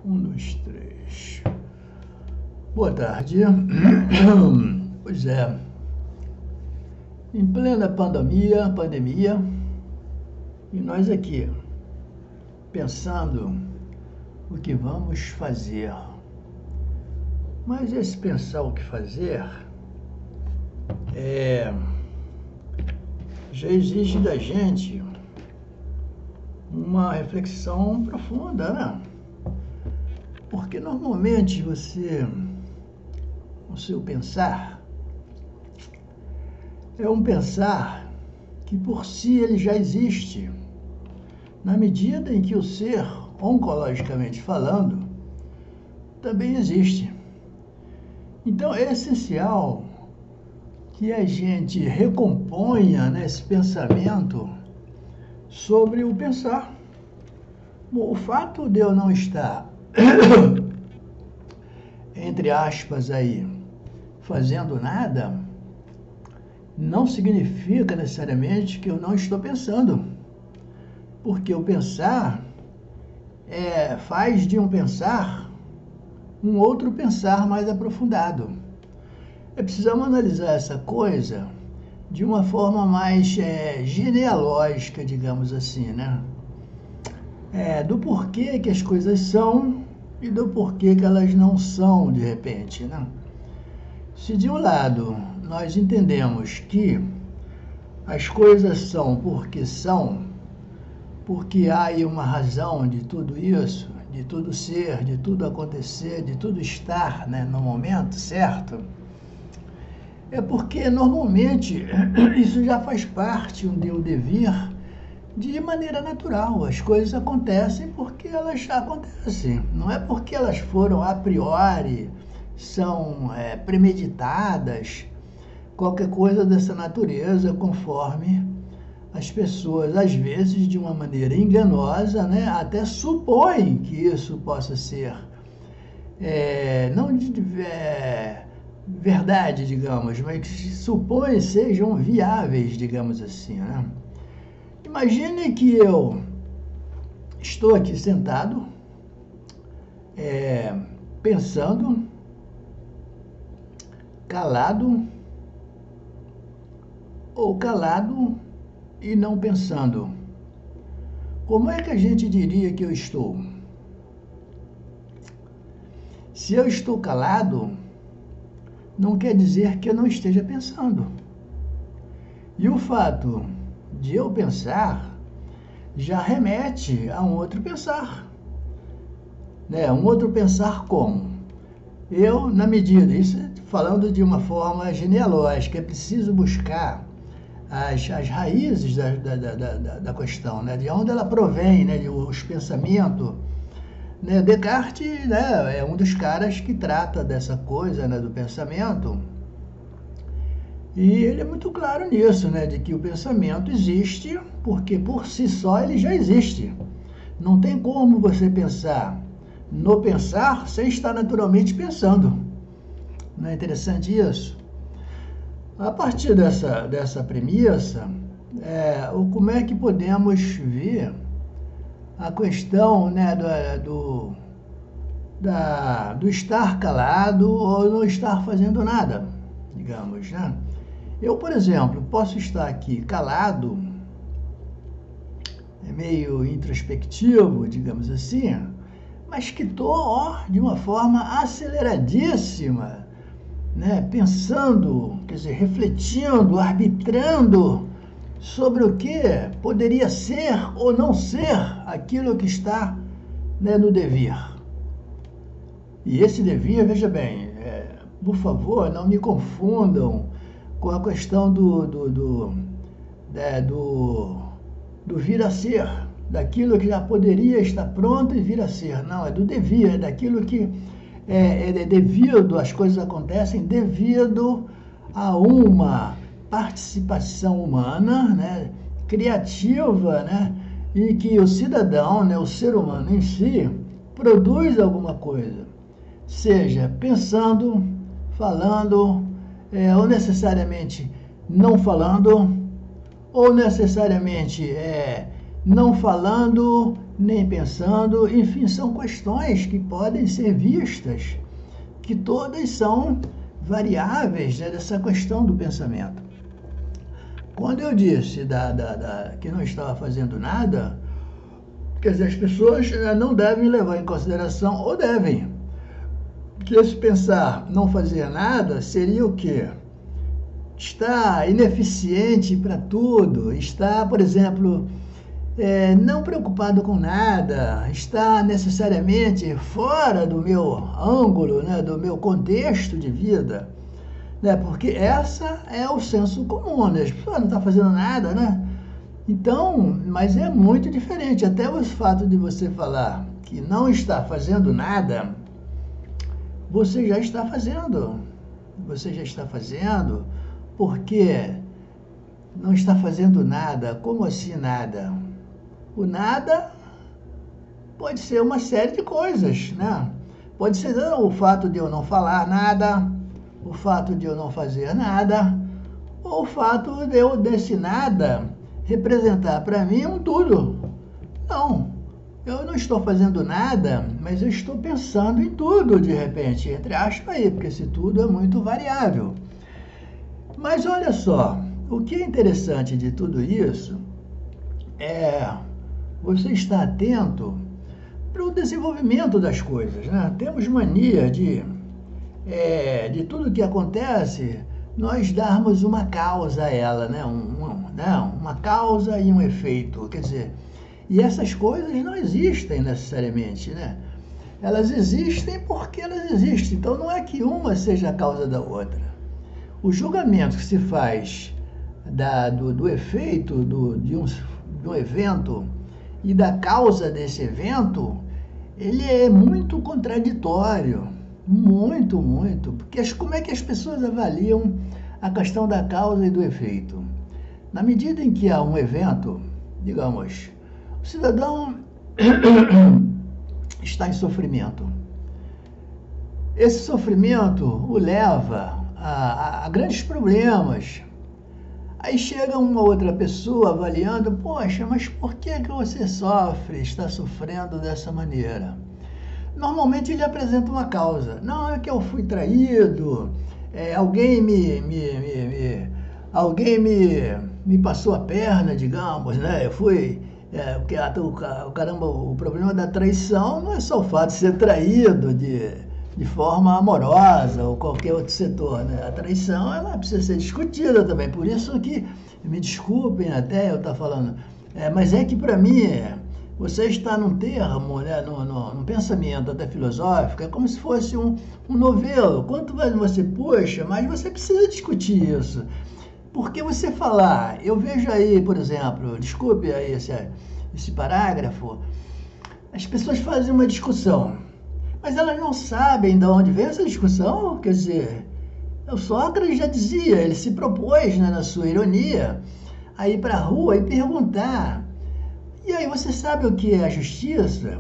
Um, dois, três. Boa tarde. Pois é, em plena pandemia, e nós aqui pensando o que vamos fazer. Mas esse pensar o que fazer já exige da gente uma reflexão profunda, né? Porque normalmente o seu pensar é um pensar que por si ele já existe, na medida em que o ser, oncologicamente falando, também existe. Então é essencial que a gente recomponha esse pensamento sobre o pensar. Bom, o fato de eu não estar, entre aspas aí, fazendo nada, não significa necessariamente que eu não estou pensando. Porque o pensar faz de um pensar um outro pensar mais aprofundado. Precisamos analisar essa coisa de uma forma mais genealógica, digamos assim, né? Do porquê que as coisas são e do porquê que elas não são, de repente, né? Se de um lado nós entendemos que as coisas são, porque há aí uma razão de tudo isso, de tudo ser, de tudo acontecer, de tudo estar, né, no momento certo, é porque normalmente isso já faz parte do devir de maneira natural. As coisas acontecem porque elas acontecem, não é porque elas foram a priori, são premeditadas, qualquer coisa dessa natureza, conforme as pessoas, às vezes, de uma maneira enganosa, né, até supõem que isso possa ser verdade, digamos, mas que supõem sejam viáveis, digamos assim, né? Imagine que eu estou aqui sentado, pensando, calado, ou calado e não pensando. Como é que a gente diria que eu estou? Se eu estou calado, não quer dizer que eu não esteja pensando. E o fato de eu pensar já remete a um outro pensar. Né? Um outro pensar como? Eu, na medida, isso falando de uma forma genealógica, é preciso buscar as raízes da questão, né? De onde ela provém, né? Os pensamentos. Né? Descartes, né? É um dos caras que trata dessa coisa, né? Do pensamento. E ele é muito claro nisso, né? De que o pensamento existe porque por si só ele já existe. Não tem como você pensar no pensar sem estar naturalmente pensando. Não é interessante isso? A partir dessa premissa, como é que podemos ver a questão, né, do estar calado ou não estar fazendo nada, digamos, né? Eu, por exemplo, posso estar aqui calado, meio introspectivo, digamos assim, mas que estou de uma forma aceleradíssima, né, pensando, quer dizer, refletindo, arbitrando sobre o que poderia ser ou não ser aquilo que está, né, no devir. E esse devir, veja bem, por favor, não me confundam com a questão do vir a ser, daquilo que já poderia estar pronto e vir a ser. Não, é do devir, é daquilo que devido, as coisas acontecem devido a uma participação humana, né, criativa, né, e que o cidadão, né, o ser humano em si, produz alguma coisa, seja pensando, falando, ou necessariamente não falando, ou necessariamente não falando, nem pensando, enfim, são questões que podem ser vistas, que todas são variáveis, né, dessa questão do pensamento. Quando eu disse que não estava fazendo nada, quer dizer, as pessoas não devem levar em consideração, ou devem, que esse pensar não fazer nada seria o quê? Estar ineficiente para tudo, estar, por exemplo, não preocupado com nada, estar necessariamente fora do meu ângulo, né, do meu contexto de vida, né, porque essa é o senso comum, né? As pessoas não estão fazendo nada, né? Então, mas é muito diferente. Até o fato de você falar que não está fazendo nada, você já está fazendo. Você já está fazendo, porque não está fazendo nada. Como assim nada? O nada pode ser uma série de coisas, né? Pode ser o fato de eu não falar nada, o fato de eu não fazer nada, ou o fato de eu, desse nada, representar para mim um tudo. Não, eu não estou fazendo nada, mas eu estou pensando em tudo, de repente, entre aspas aí, porque esse tudo é muito variável. Mas olha só, o que é interessante de tudo isso é você estar atento para o desenvolvimento das coisas, né? Temos mania de tudo que acontece, nós darmos uma causa a ela, né? Uma causa e um efeito, quer dizer, e essas coisas não existem necessariamente, né? Elas existem porque elas existem, então não é que uma seja a causa da outra. O julgamento que se faz do efeito de um evento e da causa desse evento, ele é muito contraditório, muito, porque como é que as pessoas avaliam a questão da causa e do efeito? Na medida em que há um evento, digamos, o cidadão está em sofrimento. Esse sofrimento o leva a grandes problemas. Aí chega uma outra pessoa avaliando, poxa, mas por que você sofre, está sofrendo dessa maneira? Normalmente ele apresenta uma causa. Não, é que eu fui traído, alguém me passou a perna, digamos, né? Eu fui... porque o problema da traição não é só o fato de ser traído de forma amorosa ou qualquer outro setor, né? A traição, ela precisa ser discutida também. Por isso que, me desculpem até eu estar falando, mas é que para mim, você está num termo, né, num pensamento até filosófico, é como se fosse um novelo. Quanto mais você puxa, mais você precisa discutir isso. Porque você falar, eu vejo aí, por exemplo, desculpe aí esse parágrafo, as pessoas fazem uma discussão, mas elas não sabem de onde vem essa discussão. Quer dizer, o Sócrates já dizia, ele se propôs, né, na sua ironia, a ir para a rua e perguntar, e aí, você sabe o que é a justiça?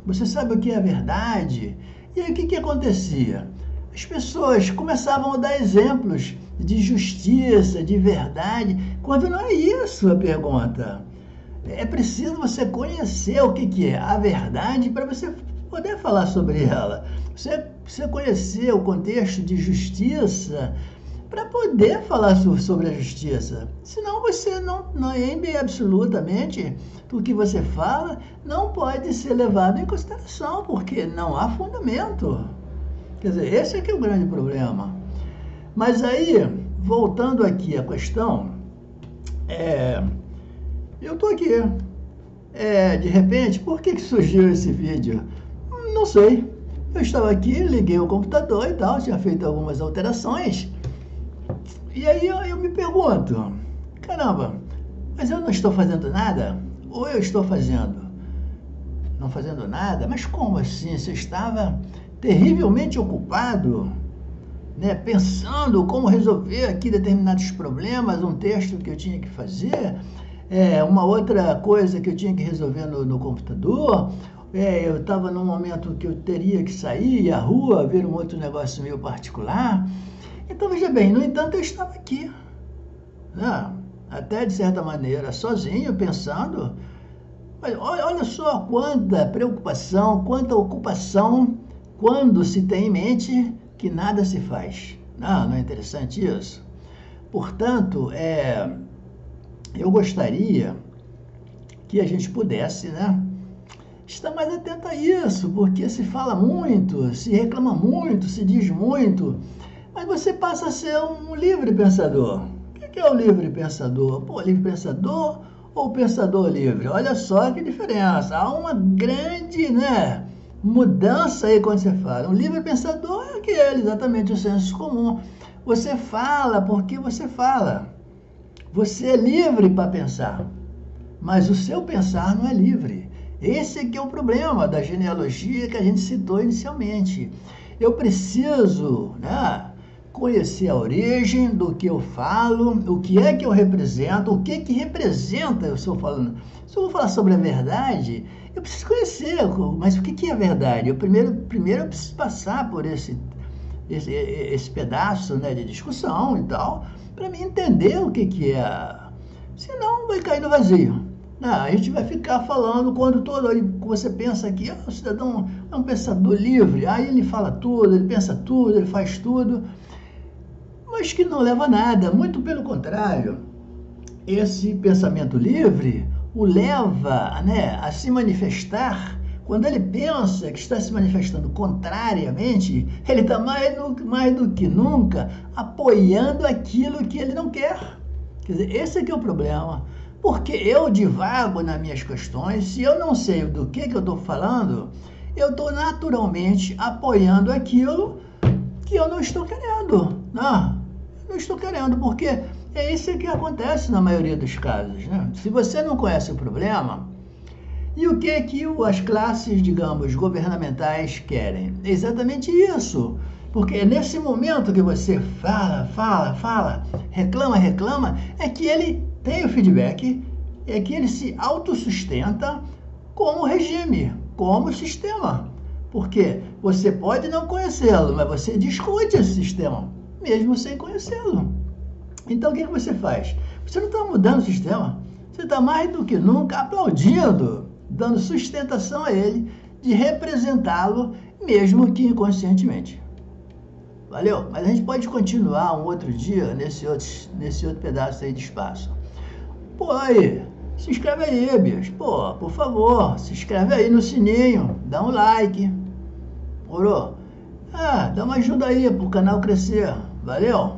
Você sabe o que é a verdade? E aí, o que acontecia? As pessoas começavam a dar exemplos de justiça, de verdade, quando não é isso a pergunta. É preciso você conhecer o que é a verdade para você poder falar sobre ela. Você conhecer o contexto de justiça para poder falar sobre a justiça. Senão você não absolutamente o que você fala não pode ser levado em consideração, porque não há fundamento. Quer dizer, esse é que é o grande problema. Mas aí, voltando aqui à questão, eu estou aqui. De repente, por que surgiu esse vídeo? Não sei. Eu estava aqui, liguei o computador e tal, tinha feito algumas alterações. E aí eu me pergunto, caramba, mas eu não estou fazendo nada? Ou eu estou fazendo? Não fazendo nada? Mas como assim? Você estava terrivelmente ocupado, né, pensando como resolver aqui determinados problemas, um texto que eu tinha que fazer, uma outra coisa que eu tinha que resolver no computador, eu estava num momento que eu teria que sair, ir à rua, ver um outro negócio meu particular. Então, veja bem, no entanto, eu estava aqui, né, até de certa maneira, sozinho, pensando. Mas olha só quanta preocupação, quanta ocupação quando se tem em mente que nada se faz. Não é interessante isso? Portanto, eu gostaria que a gente pudesse, né, estar mais atento a isso, porque se fala muito, se reclama muito, se diz muito, mas você passa a ser um livre pensador. O que é o livre pensador? Pô, livre pensador ou pensador livre? Olha só que diferença. Há uma grande, né, mudança aí quando você fala. Um livre pensador é aquele, exatamente o senso comum. Você fala porque você fala. Você é livre para pensar, mas o seu pensar não é livre. Esse aqui é o problema da genealogia que a gente citou inicialmente. Eu preciso, né, conhecer a origem do que eu falo, o que é que eu represento, o que representa eu estou falando. Se eu vou falar sobre a verdade, eu preciso conhecer, mas o que é a verdade? Eu primeiro eu preciso passar por esse pedaço, né, de discussão e tal, para me entender o que é. Senão vai cair no vazio. Não, a gente vai ficar falando quando você pensa que o cidadão é um pensador livre, aí ele fala tudo, ele pensa tudo, ele faz tudo, mas que não leva a nada. Muito pelo contrário, esse pensamento livre o leva, né, a se manifestar. Quando ele pensa que está se manifestando contrariamente, ele está mais do que nunca apoiando aquilo que ele não quer. Quer dizer, esse aqui é o problema. Porque eu divago nas minhas questões, se eu não sei do que eu estou falando, eu estou naturalmente apoiando aquilo que eu não estou querendo. Não estou querendo, porque é isso que acontece na maioria dos casos, né? Se você não conhece o problema, e o que as classes, digamos, governamentais querem? É exatamente isso. Porque é nesse momento que você fala, reclama, é que ele tem o feedback, é que ele se autossustenta como regime, como sistema. Porque você pode não conhecê-lo, mas você discute esse sistema, mesmo sem conhecê-lo. Então o que você faz? Você não está mudando o sistema, você está mais do que nunca aplaudindo, dando sustentação a ele, de representá-lo, mesmo que inconscientemente. Valeu? Mas a gente pode continuar um outro dia nesse outro pedaço aí de espaço. Pô, aí, se inscreve aí, bicho. Pô, por favor, se inscreve aí no sininho, dá um like. Morou? Dá uma ajuda aí pro canal crescer. Valeu?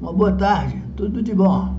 Uma boa tarde, tudo de bom.